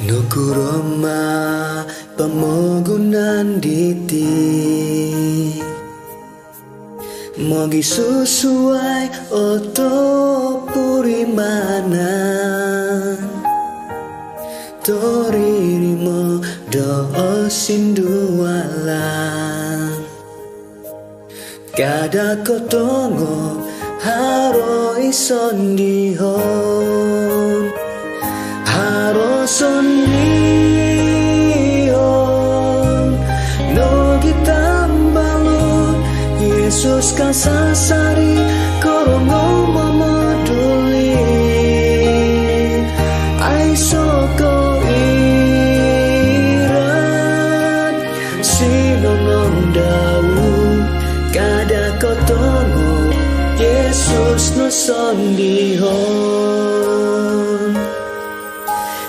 Nukuroma pemogunan diti Mogi sesuai oto purimana Toririmo do sindualan Kada kotongo haro ison dihon Haro sondihon no gitambalun Yesus kasasari korongo mamoduli Ay soko iran sinonong daun Kada kotongo Yesus no sondihon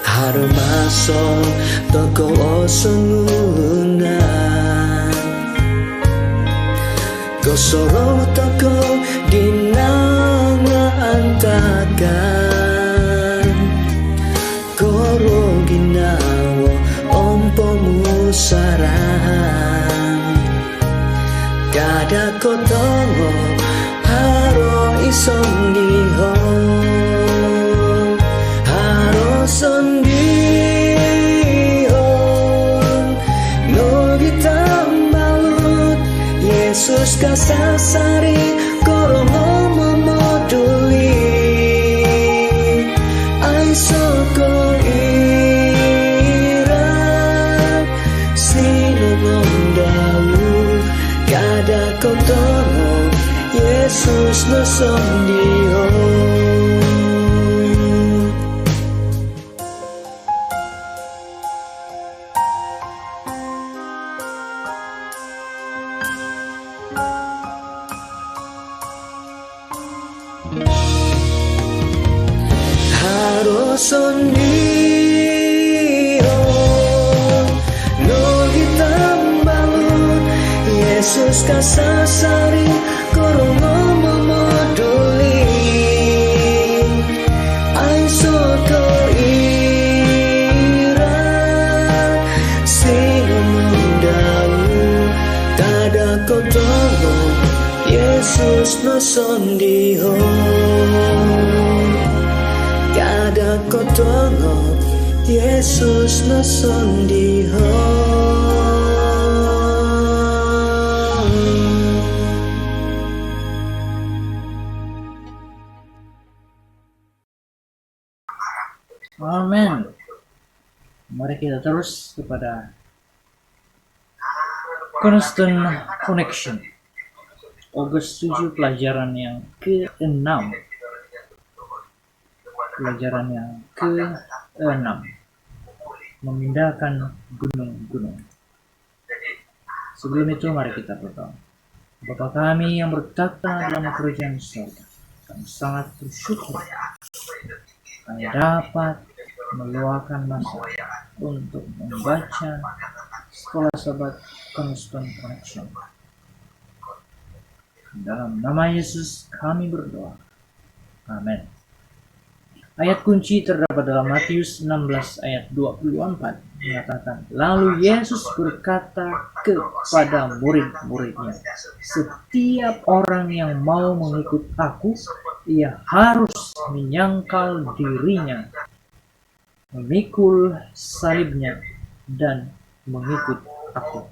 Harum masuk toko osungunan Kosoro toko dinanga antakan Koro ginawo ompo musarahan Kada kotongo haro isong dihon Haro sondihon no gitambalut Yesus kasasari korongo momoduli Ay soko iran sinunong daun Kada kotongo Yesus no sondihon Haro sondihon no gitambalun Yesus kasasari korongo momoduli Ay soko iran sinunong daun Kada kotongo Yesus no sondihon Kada kotongo Yesus no sondihon Amin. Mari kita terus kepada Constant Connection. August 7 pelajaran yang ke-6. Pelajaran yang ke-6. Memindahkan gunung-gunung. Sebelum itu mari kita berdoa. Bapa kami yang bertata dalam kerajaan surga, kami sangat bersyukur kami dapat meluangkan masa untuk membaca Sekolah Sahabat Constant Connection. Dalam nama Yesus kami berdoa. Amin. Ayat kunci terdapat dalam Matius 16 ayat 24 mengatakan, lalu Yesus berkata kepada murid-muridnya, setiap orang yang mau mengikut aku, ia harus menyangkal dirinya, memikul salibnya, dan mengikut aku.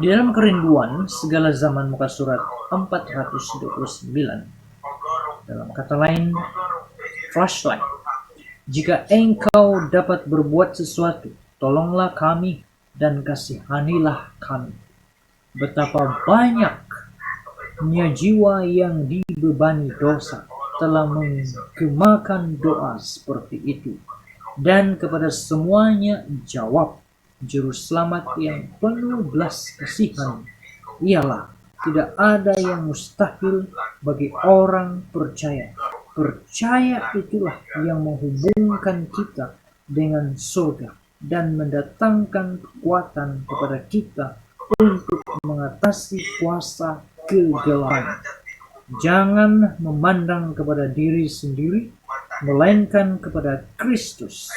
Di dalam kerinduan segala zaman muka surat 429, dalam kata lain, flashlight. Jika engkau dapat berbuat sesuatu, tolonglah kami dan kasihanilah kami. Betapa banyaknya jiwa yang dibebani dosa telah menggemakan doa seperti itu. Dan kepada semuanya jawab Juru Selamat yang penuh belas kasihan ialah tidak ada yang mustahil bagi orang percaya. Percaya itulah yang menghubungkan kita dengan surga dan mendatangkan kekuatan kepada kita untuk mengatasi kuasa kegelapan. Jangan memandang kepada diri sendiri, melainkan kepada Kristus.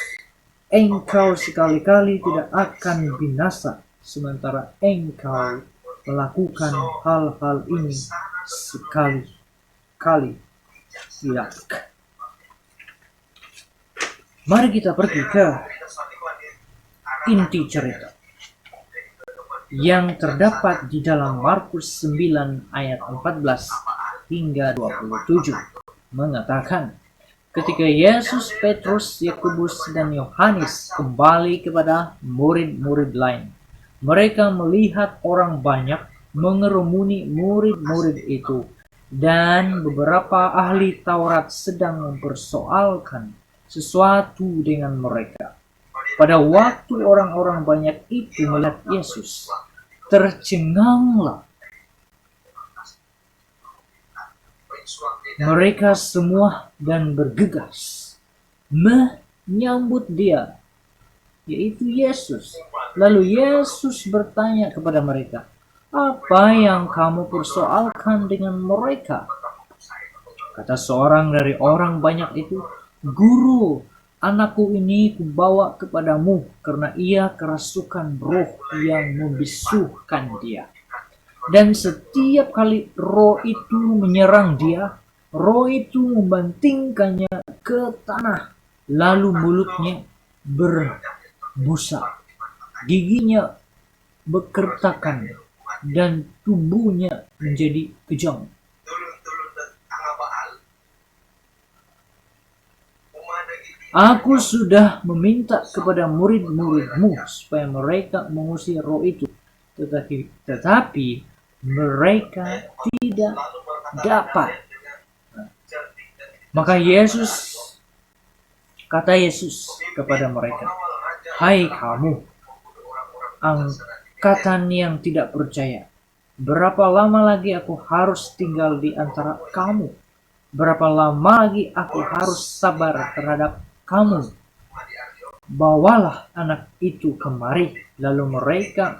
Engkau sekali-kali tidak akan binasa, sementara engkau melakukan hal-hal ini sekali-kali tidak. Mari kita pergi ke inti cerita yang terdapat di dalam Markus 9 ayat 14 hingga 27 mengatakan, ketika Yesus, Petrus, Yakobus, dan Yohanes kembali kepada murid-murid lain, mereka melihat orang banyak mengerumuni murid-murid itu, dan beberapa ahli Taurat sedang mempersoalkan sesuatu dengan mereka. Pada waktu orang-orang banyak itu melihat Yesus, tercenganglah mereka semua dan bergegas menyambut dia, yaitu Yesus. Lalu Yesus bertanya kepada mereka, "Apa yang kamu persoalkan dengan mereka?" Kata seorang dari orang banyak itu, "Guru, anakku ini kubawa kepadamu karena ia kerasukan roh yang membisukan dia. Dan setiap kali roh itu menyerang dia, roh itu membantingkannya ke tanah, lalu mulutnya berbusa, giginya berkertakan, dan tubuhnya menjadi kejang. Aku sudah meminta kepada murid-muridmu supaya mereka mengusir roh itu, tetapi mereka tidak dapat." Maka kata Yesus kepada mereka, "Hai kamu, angkatan yang tidak percaya, berapa lama lagi aku harus tinggal di antara kamu? Berapa lama lagi aku harus sabar terhadap kamu? Bawalah anak itu kemari." Lalu mereka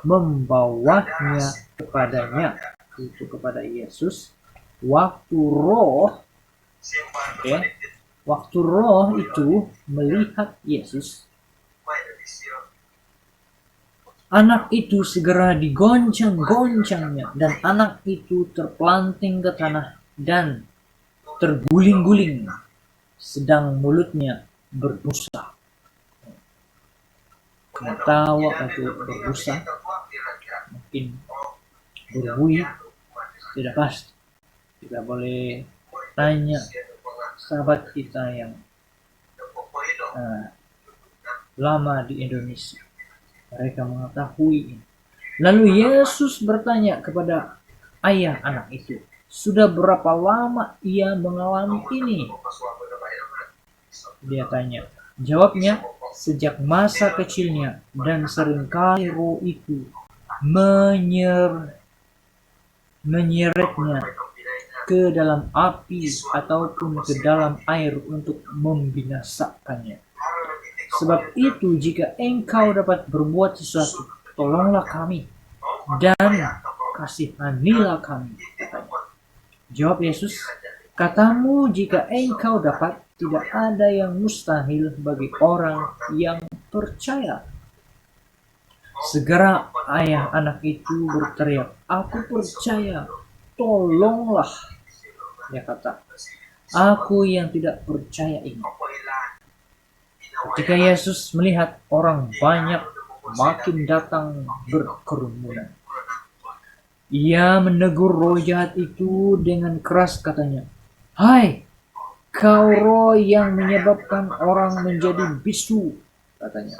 membawanya kepadanya, itu kepada Yesus. Waktu roh itu melihat Yesus, anak itu segera digoncang-goncangnya, dan anak itu terpelanting ke tanah dan terguling-guling, sedang mulutnya berbusa. Nggak tahu apa itu berbusa, mungkin berbunyi, tidak pasti. Kita boleh tanya sahabat kita yang lama di Indonesia, mereka mengetahui ini. Lalu Yesus bertanya kepada ayah anak itu, "Sudah berapa lama ia mengalami ini?" Dia tanya. Jawabnya, "Sejak masa kecilnya, dan seringkali roh itu menyeretnya ke dalam api ataupun ke dalam air untuk membinasakannya. Sebab itu jika engkau dapat berbuat sesuatu, tolonglah kami dan kasihanilah kami," katanya. Jawab Yesus, "Katamu jika engkau dapat, tidak ada yang mustahil bagi orang yang percaya." Segera ayah anak itu berteriak, "Aku percaya, tolonglah." Dia kata, "Aku yang tidak percaya ini." Ketika Yesus melihat orang banyak makin datang berkerumunan, Ia menegur roh jahat itu dengan keras, katanya, "Hai, kau roh yang menyebabkan orang menjadi bisu," katanya.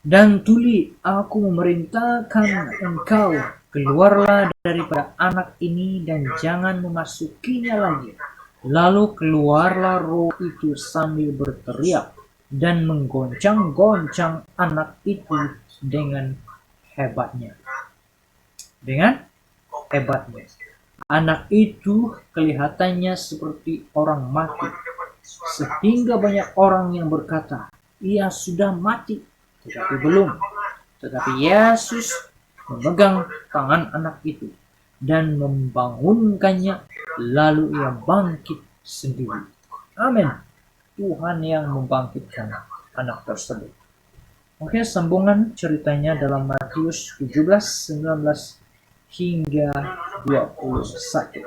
"Dan tuli, aku memerintahkan engkau, keluarlah daripada anak ini dan jangan memasukinya lagi." Lalu keluarlah roh itu sambil berteriak dan menggoncang-goncang anak itu dengan hebatnya. Anak itu kelihatannya seperti orang mati, sehingga banyak orang yang berkata, ia sudah mati, tetapi belum. Tetapi Yesus memegang tangan anak itu dan membangunkannya, lalu ia bangkit sendiri. Amin. Tuhan yang membangkitkan anak tersebut. Oke, sambungan ceritanya dalam Matius 17, 19 hingga 21.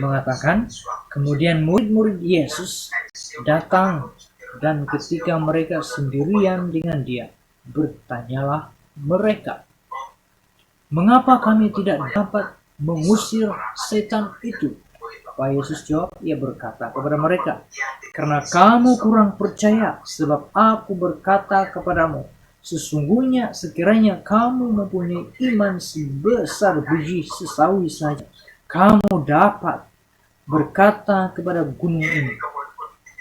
Mengatakan, kemudian murid-murid Yesus datang, dan ketika mereka sendirian dengan dia, bertanyalah mereka, mengapa kami tidak dapat mengusir setan itu? Apa Yesus jawab? Ia berkata kepada mereka, karena kamu kurang percaya, sebab aku berkata kepadamu, sesungguhnya sekiranya kamu mempunyai iman sebesar biji sesawi saja, kamu dapat berkata kepada gunung ini,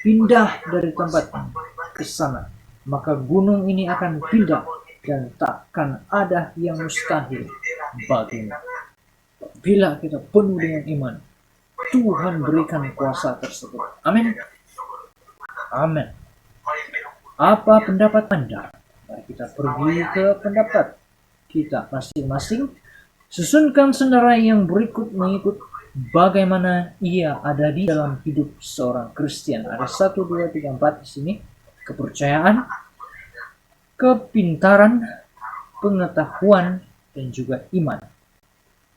pindah dari tempat ini ke sana, maka gunung ini akan pindah dan takkan ada yang mustahil bagimu. Bila kita penuh dengan iman, Tuhan berikan kuasa tersebut. Amin. Amin. Apa pendapat Anda? Mari kita pergi ke pendapat kita masing-masing. Susunkan senarai yang berikut mengikut bagaimana ia ada di dalam hidup seorang Kristen. Ada 1, 2, 3, 4 di sini. Kepercayaan, kepintaran, pengetahuan, dan juga iman.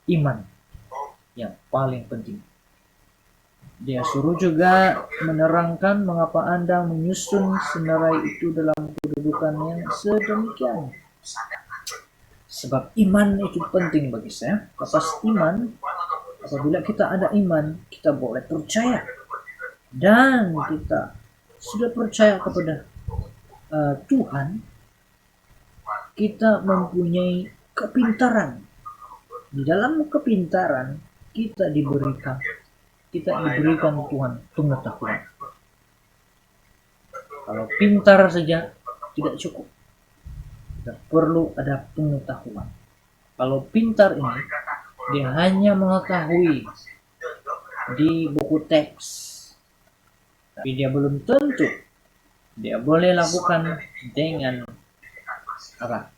Iman yang paling penting. Dia suruh juga menerangkan mengapa Anda menyusun senarai itu dalam kedudukan yang sedemikian. Sebab iman itu penting bagi saya. Lepas iman, apabila kita ada iman, kita boleh percaya. Dan kita sudah percaya kepada Tuhan, kita mempunyai kepintaran. Di dalam kepintaran, kita diberikan Tuhan pengetahuan. Kalau pintar saja tidak cukup. Kita perlu ada pengetahuan. Kalau pintar ini, dia hanya mengetahui di buku teks. Tapi dia belum tentu dia boleh lakukan dengan apa?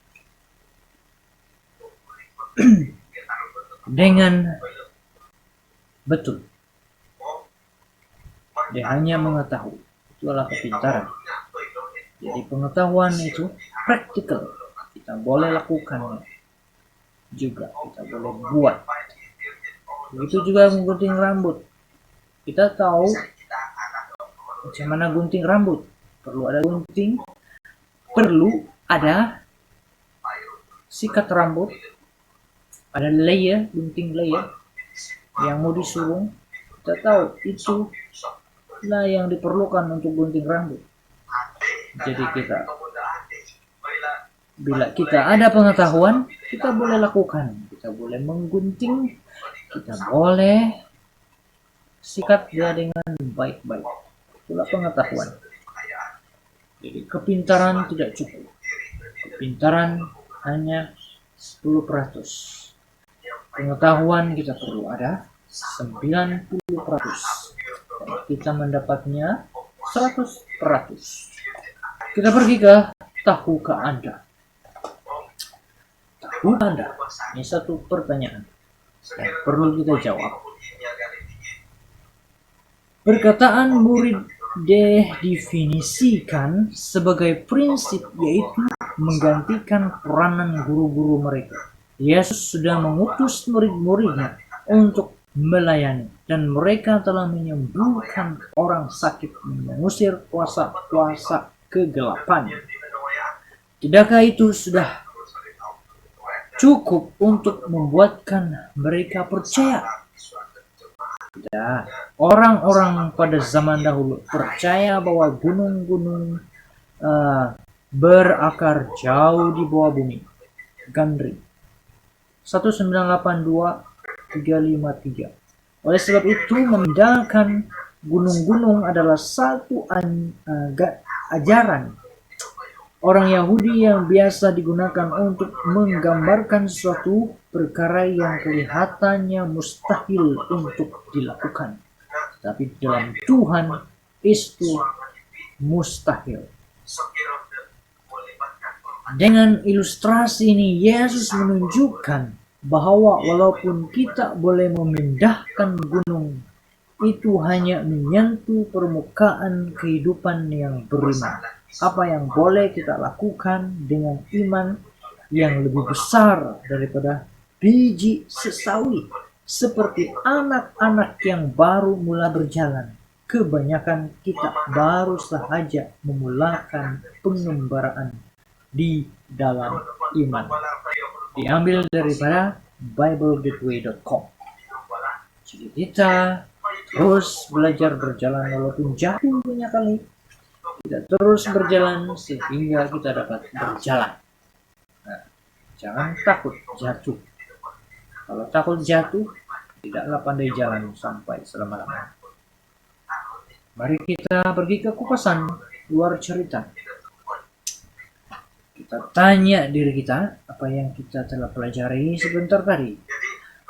Dengan betul. Dia hanya mengetahui. Itulah kepintaran. Jadi pengetahuan itu praktikal. Kita boleh lakukan juga. Kita boleh buat. Begitu juga menggunting rambut. Kita tahu macam mana gunting rambut. Perlu ada gunting. Perlu ada sikat rambut. Ada layer, gunting layer yang mau disuruh. Kita tahu itu lah yang diperlukan untuk gunting rambut. Jadi bila kita ada pengetahuan, kita boleh lakukan. Kita boleh menggunting, kita boleh sikat dia dengan baik-baik. Itulah pengetahuan. Jadi kepintaran tidak cukup. Kepintaran hanya 10%. Pengetahuan kita perlu ada 90%. Kita mendapatnya 100%. Kita pergi ke tahukah Anda? Tahukah Anda? Ini satu pertanyaan yang perlu kita jawab. Perkataan murid didefinisikan sebagai prinsip, yaitu menggantikan peranan guru-guru mereka. Yesus sudah mengutus murid-muridnya untuk melayani, dan mereka telah menyembuhkan orang sakit, mengusir kuasa-kuasa kegelapan. Tidakkah itu sudah cukup untuk membuatkan mereka percaya? Tidak. Orang-orang pada zaman dahulu percaya bahwa gunung-gunung berakar jauh di bawah bumi. Gandri 1982-353. Oleh sebab itu, memindahkan gunung-gunung adalah satu ajaran orang Yahudi yang biasa digunakan untuk menggambarkan suatu perkara yang kelihatannya mustahil untuk dilakukan. Tapi dalam Tuhan itu mustahil. Dengan ilustrasi ini Yesus menunjukkan bahwa walaupun kita boleh memindahkan gunung, itu hanya menyentuh permukaan kehidupan yang beriman. Apa yang boleh kita lakukan dengan iman yang lebih besar daripada biji sesawi, seperti anak-anak yang baru mulai berjalan. Kebanyakan kita baru saja memulakan pengembaraan di dalam iman. Diambil daripada BibleGateway.com. Jadi kita terus belajar berjalan walaupun jatuh banyak kali. Kita terus berjalan sehingga kita dapat berjalan. Nah, jangan takut jatuh. Kalau takut jatuh, tidaklah pandai jalan sampai selama-lamanya. Mari kita pergi ke kupasan luar cerita. Kita tanya diri kita apa yang kita telah pelajari sebentar tadi.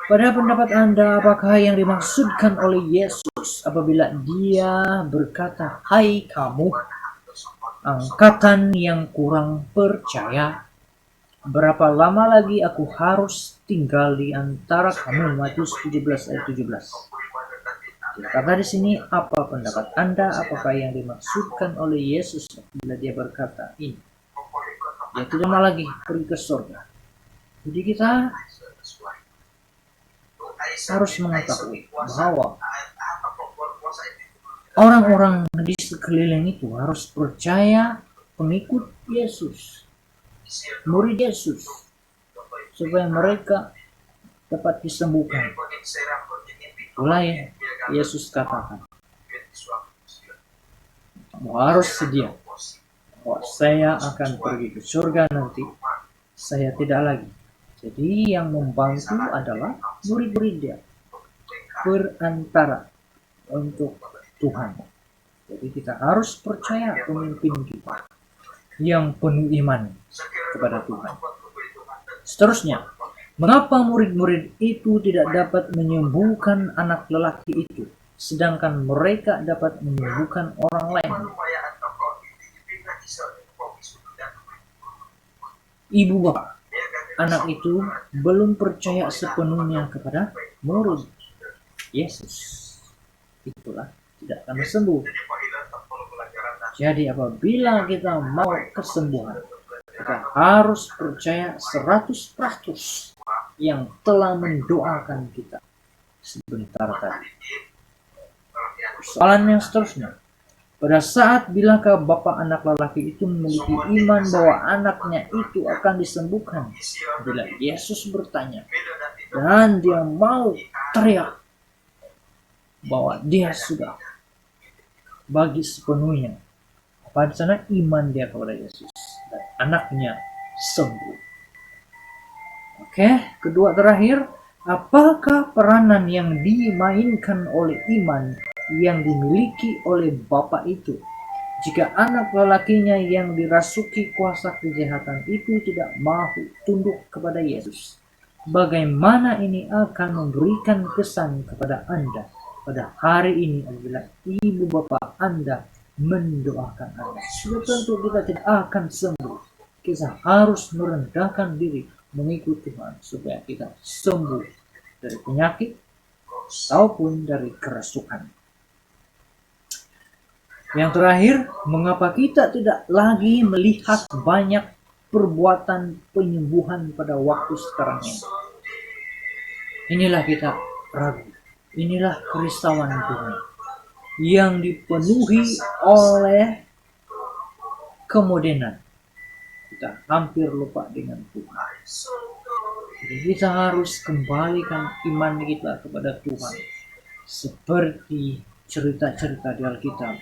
Pada pendapat Anda, apakah yang dimaksudkan oleh Yesus apabila Dia berkata, "Hai kamu, angkatan yang kurang percaya, berapa lama lagi aku harus tinggal di antara kamu?" Matius 17 ayat 17. Kata di sini, apa pendapat Anda? Apakah yang dimaksudkan oleh Yesus bila Dia berkata ini? Dia tidak mau lagi pergi ke surga. Jadi kita harus mengetahui bahwa orang-orang di sekeliling itu harus percaya pengikut Yesus, murid Yesus, supaya mereka dapat disembuhkan. Itulah yang Yesus katakan, kamu harus sedia bahwa saya akan pergi ke surga nanti, saya tidak lagi. Jadi yang membantu adalah murid-murid Dia, perantara untuk Tuhan. Jadi kita harus percaya pemimpin kita yang penuh iman kepada Tuhan. Seterusnya, mengapa murid-murid itu tidak dapat menyembuhkan anak lelaki itu, sedangkan mereka dapat menyembuhkan orang lain? Ibu bapak anak itu belum percaya sepenuhnya kepada murid Yesus. Itulah tidak akan sembuh. Jadi apabila kita mau kesembuhan, kita harus percaya 100% yang telah mendoakan kita sebentar tadi. Soalan yang seterusnya, pada saat bilakah bapak anak lelaki itu memiliki iman bahwa anaknya itu akan disembuhkan? Bila Yesus bertanya dan dia mau teriak bahwa dia sudah bagi sepenuhnya, apa di sana iman dia kepada Yesus dan anaknya sembuh. Oke, kedua terakhir, apakah peranan yang dimainkan oleh iman yang dimiliki oleh bapak itu jika anak lelakinya yang dirasuki kuasa kejahatan itu tidak mau tunduk kepada Yesus? Bagaimana ini akan memberikan kesan kepada Anda pada hari ini apabila ibu bapak Anda mendoakan Anda? Sudah tentu kita tidak akan sembuh. Kita harus merendahkan diri mengikut Tuhan supaya kita sembuh dari penyakit ataupun dari kerasukan. Yang terakhir, mengapa kita tidak lagi melihat banyak perbuatan penyembuhan pada waktu sekarang ini? Inilah kita ragu. Inilah kerisauan dunia yang dipenuhi oleh kemodenan. Kita hampir lupa dengan Tuhan. Jadi kita harus kembalikan iman kita kepada Tuhan. Seperti cerita-cerita di Alkitab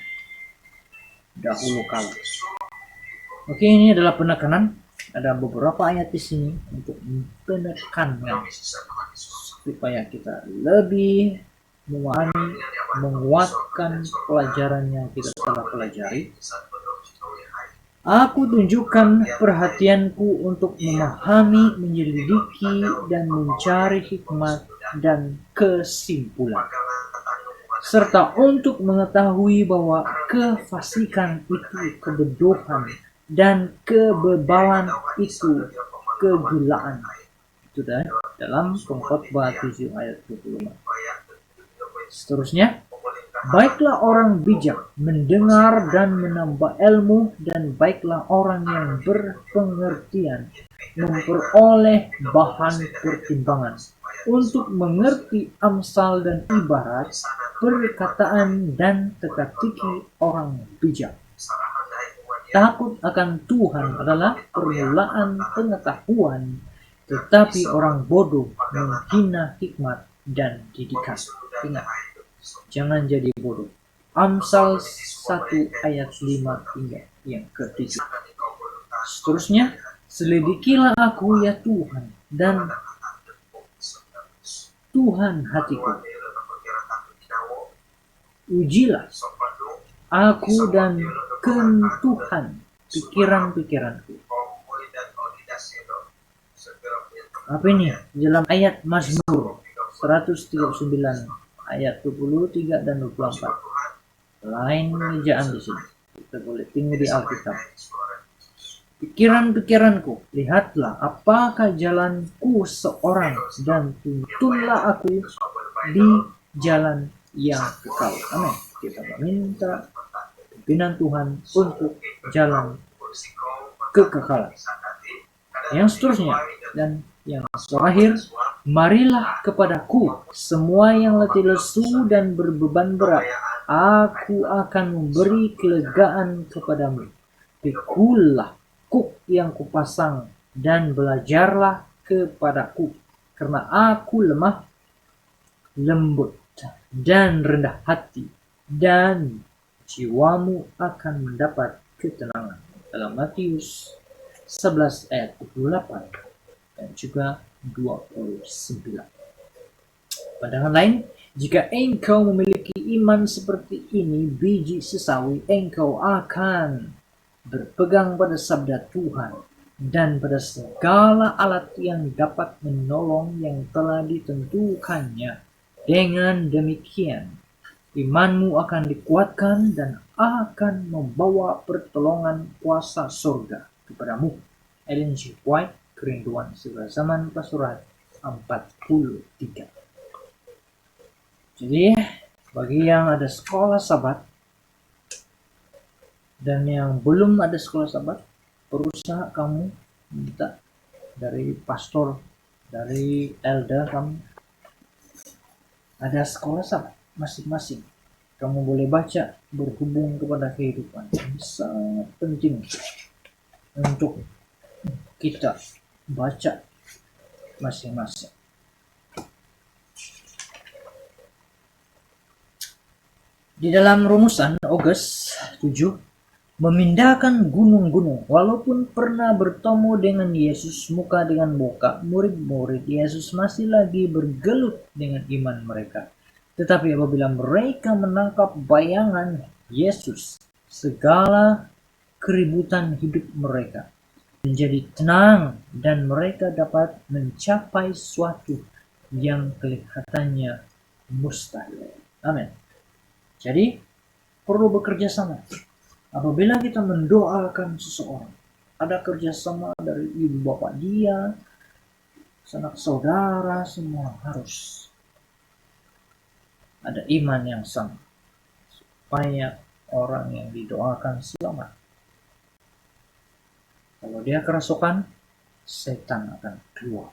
dahulu kala. Oke, ini adalah penekanan. Ada beberapa ayat di sini untuk menekankan supaya kita lebih memahami, menguatkan pelajaran yang kita telah pelajari. Aku tunjukkan perhatianku untuk memahami, menyelidiki, dan mencari hikmat dan kesimpulan. serta untuk mengetahui bahwa kefasikan itu kebodohan dan kebebalan itu kegilaan. Itu dalam Pengkhotbah 7 ayat 24. Seterusnya, baiklah orang bijak mendengar dan menambah ilmu, dan baiklah orang yang berpengertian memperoleh bahan pertimbangan untuk mengerti amsal dan ibarat, perkataan dan teka-teki orang bijak. Takut akan Tuhan adalah permulaan pengetahuan, tetapi orang bodoh menghina hikmat dan didikan. Ingat, jangan jadi bodoh. Amsal 1 ayat 5 hingga yang ke-7. Seterusnya, selidikilah aku ya Tuhan, dan Tuhan hatiku. Ujilah aku dan kentuhan pikiran-pikiranku. Apa ini? Dalam ayat Mazmur 139 ayat 23 dan 24. Lain ejaan di sini. Kita boleh tengok di Alkitab. Pikiran-pikiranku, lihatlah apakah jalanku seorang, dan tuntunlah aku di jalan yang kekal. Amin. Kita meminta pimpinan Tuhan untuk jalan kekekalan. Yang seterusnya dan yang terakhir, marilah kepadaku semua yang letih lesu dan berbeban berat, aku akan memberi kelegaan kepadamu. Pikulah kuk yang kupasang dan belajarlah kepadaku, karena aku lemah lembut dan rendah hati, dan jiwamu akan mendapat ketenangan. Dalam Matius 11 ayat 28 dan juga 29. Pandangan lain, jika engkau memiliki iman seperti ini, biji sesawi, engkau akan berpegang pada sabda Tuhan dan pada segala alat yang dapat menolong yang telah ditentukannya. Dengan demikian, imanmu akan dikuatkan dan akan membawa pertolongan kuasa surga kepadamu. Ellen G. White, Kerinduan Sebuah Zaman, Surat 43. Jadi, bagi yang ada sekolah Sabat dan yang belum ada sekolah Sabat, berusaha kamu minta dari pastor, dari elder kamu, ada sekolah Sabat masing-masing. Kamu boleh baca berhubung kepada kehidupan. Ini sangat penting untuk kita baca masing-masing. Di dalam rumusan Oges 7, memindahkan gunung-gunung. Walaupun pernah bertemu dengan Yesus muka dengan muka, murid-murid Yesus masih lagi bergelut dengan iman mereka. Tetapi apabila mereka menangkap bayangan Yesus, segala keributan hidup mereka menjadi tenang dan mereka dapat mencapai sesuatu yang kelihatannya mustahil. Amin. Jadi, perlu bekerja sama. Apabila kita mendoakan seseorang, ada kerjasama dari ibu bapak dia, sanak saudara, semua harus ada iman yang sama supaya orang yang didoakan selamat. Kalau dia kerasukan, setan akan keluar.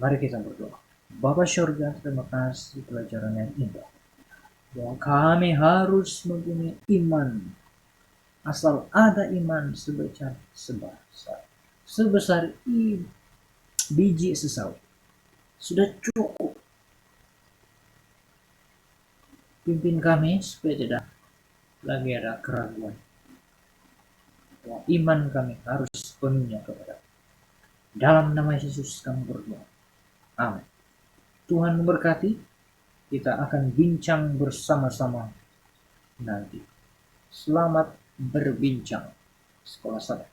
Mari kita berdoa. Bapa Syurga, terima kasih pelajaran yang indah, bahwa kami harus mempunyai iman. Asal ada iman sebesar biji sesawi, sudah cukup. Pimpin kami supaya tidak lagi ada keraguan. Bahwa iman kami harus sepenuhnya kepada. Dalam nama Yesus kami berdoa. Amin. Tuhan memberkati. Kita akan bincang bersama-sama nanti. Selamat berbincang. Sekolah Sabat.